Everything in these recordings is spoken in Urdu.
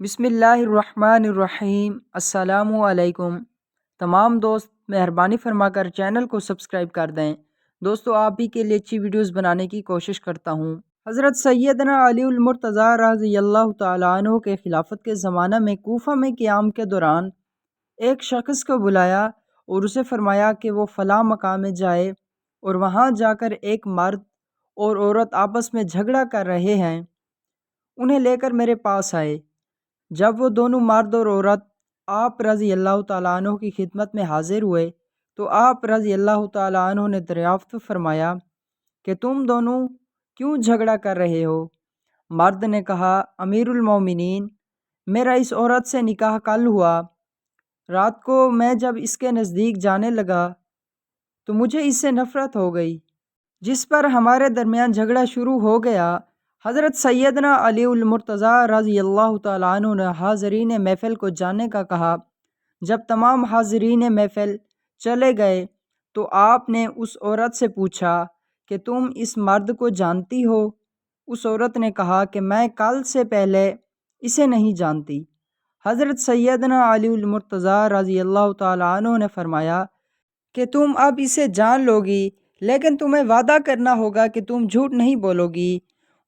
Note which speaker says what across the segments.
Speaker 1: بسم اللہ الرحمن الرحیم۔ السلام علیکم۔ تمام دوست مہربانی فرما کر چینل کو سبسکرائب کر دیں۔ دوستو آپ ہی کے لیے اچھی ویڈیوز بنانے کی کوشش کرتا ہوں۔ حضرت سیدنا علی المرتضیٰ رضی اللہ تعالیٰ عنہ کے خلافت کے زمانہ میں کوفہ میں قیام کے دوران ایک شخص کو بلایا اور اسے فرمایا کہ وہ فلاں مقام میں جائے اور وہاں جا کر ایک مرد اور عورت آپس میں جھگڑا کر رہے ہیں، انہیں لے کر میرے پاس آئے۔ جب وہ دونوں مرد اور عورت آپ رضی اللہ تعالیٰ عنہ کی خدمت میں حاضر ہوئے تو آپ رضی اللہ تعالیٰ عنہ نے دریافت فرمایا کہ تم دونوں کیوں جھگڑا کر رہے ہو؟ مرد نے کہا، امیر المومنین، میرا اس عورت سے نکاح کل ہوا۔ رات کو میں جب اس کے نزدیک جانے لگا تو مجھے اس سے نفرت ہو گئی، جس پر ہمارے درمیان جھگڑا شروع ہو گیا۔ حضرت سیدنا علی المرتضیٰ رضی اللہ تعالیٰ عنہ نے حاضرین محفل کو جانے کا کہا۔ جب تمام حاضرین محفل چلے گئے تو آپ نے اس عورت سے پوچھا کہ تم اس مرد کو جانتی ہو؟ اس عورت نے کہا کہ میں کل سے پہلے اسے نہیں جانتی۔ حضرت سیدنا علی المرتضیٰ رضی اللہ تعالیٰ عنہ نے فرمایا کہ تم اب اسے جان لو گی، لیکن تمہیں وعدہ کرنا ہوگا کہ تم جھوٹ نہیں بولو گی۔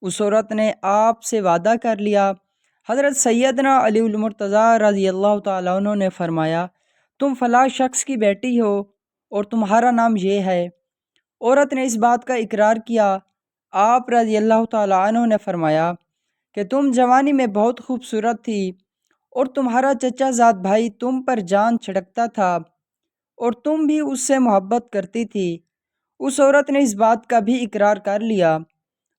Speaker 1: اس عورت نے آپ سے وعدہ کر لیا۔ حضرت سیدنا علی المرتضیٰ رضی اللہ تعالیٰ عنہ نے فرمایا، تم فلاں شخص کی بیٹی ہو اور تمہارا نام یہ ہے۔ عورت نے اس بات کا اقرار کیا۔ آپ رضی اللہ تعالیٰ عنہ نے فرمایا کہ تم جوانی میں بہت خوبصورت تھی اور تمہارا چچا زاد بھائی تم پر جان چھڑکتا تھا اور تم بھی اس سے محبت کرتی تھی۔ اس عورت نے اس بات کا بھی اقرار کر لیا۔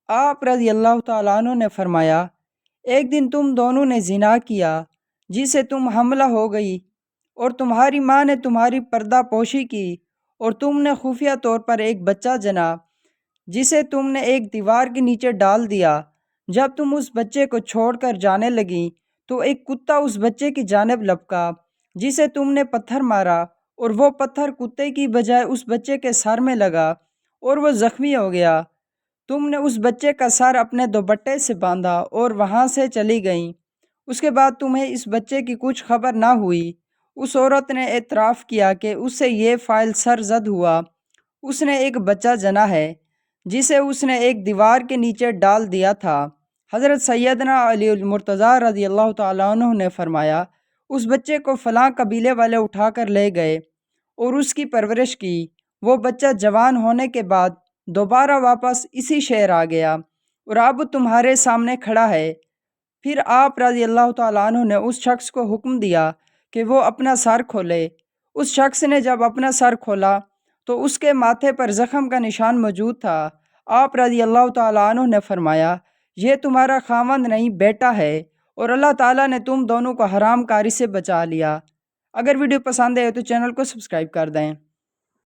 Speaker 1: آپ رضی اللہ تعالیٰ عنہ نے فرمایا، ایک دن تم دونوں نے زنا کیا جس سے تم حاملہ ہو گئی اور تمہاری ماں نے تمہاری پردہ پوشی کی اور تم نے خفیہ طور پر ایک بچہ جنا جسے تم نے ایک دیوار کے نیچے ڈال دیا۔ جب تم اس بچے کو چھوڑ کر جانے لگی تو ایک کتا اس بچے کی جانب لپکا جسے تم نے پتھر مارا اور وہ پتھر کتے کی بجائے اس بچے کے سر میں لگا اور وہ زخمی ہو گیا۔ تم نے اس بچے کا سر اپنے دوپٹے سے باندھا اور وہاں سے چلی گئیں۔ اس کے بعد تمہیں اس بچے کی کچھ خبر نہ ہوئی۔ اس عورت نے اعتراف کیا کہ اس سے یہ فعل سرزد ہوا۔ اس نے ایک بچہ جنا ہے جسے اس نے ایک دیوار کے نیچے ڈال دیا تھا۔ حضرت سیدنا علی المرتضیٰ رضی اللہ تعالیٰ عنہ نے فرمایا، اس بچے کو فلاں قبیلے والے اٹھا کر لے گئے اور اس کی پرورش کی۔ وہ بچہ جوان ہونے کے بعد دوبارہ واپس اسی شہر آ گیا اور اب تمہارے سامنے کھڑا ہے۔ پھر آپ رضی اللہ تعالیٰ عنہ نے اس شخص کو حکم دیا کہ وہ اپنا سر کھولے۔ اس شخص نے جب اپنا سر کھولا تو اس کے ماتھے پر زخم کا نشان موجود تھا۔ آپ رضی اللہ تعالیٰ عنہ نے فرمایا، یہ تمہارا خاوند نہیں بیٹا ہے اور اللہ تعالیٰ نے تم دونوں کو حرام کاری سے بچا لیا۔ اگر ویڈیو پسند ہے تو چینل کو سبسکرائب کر دیں۔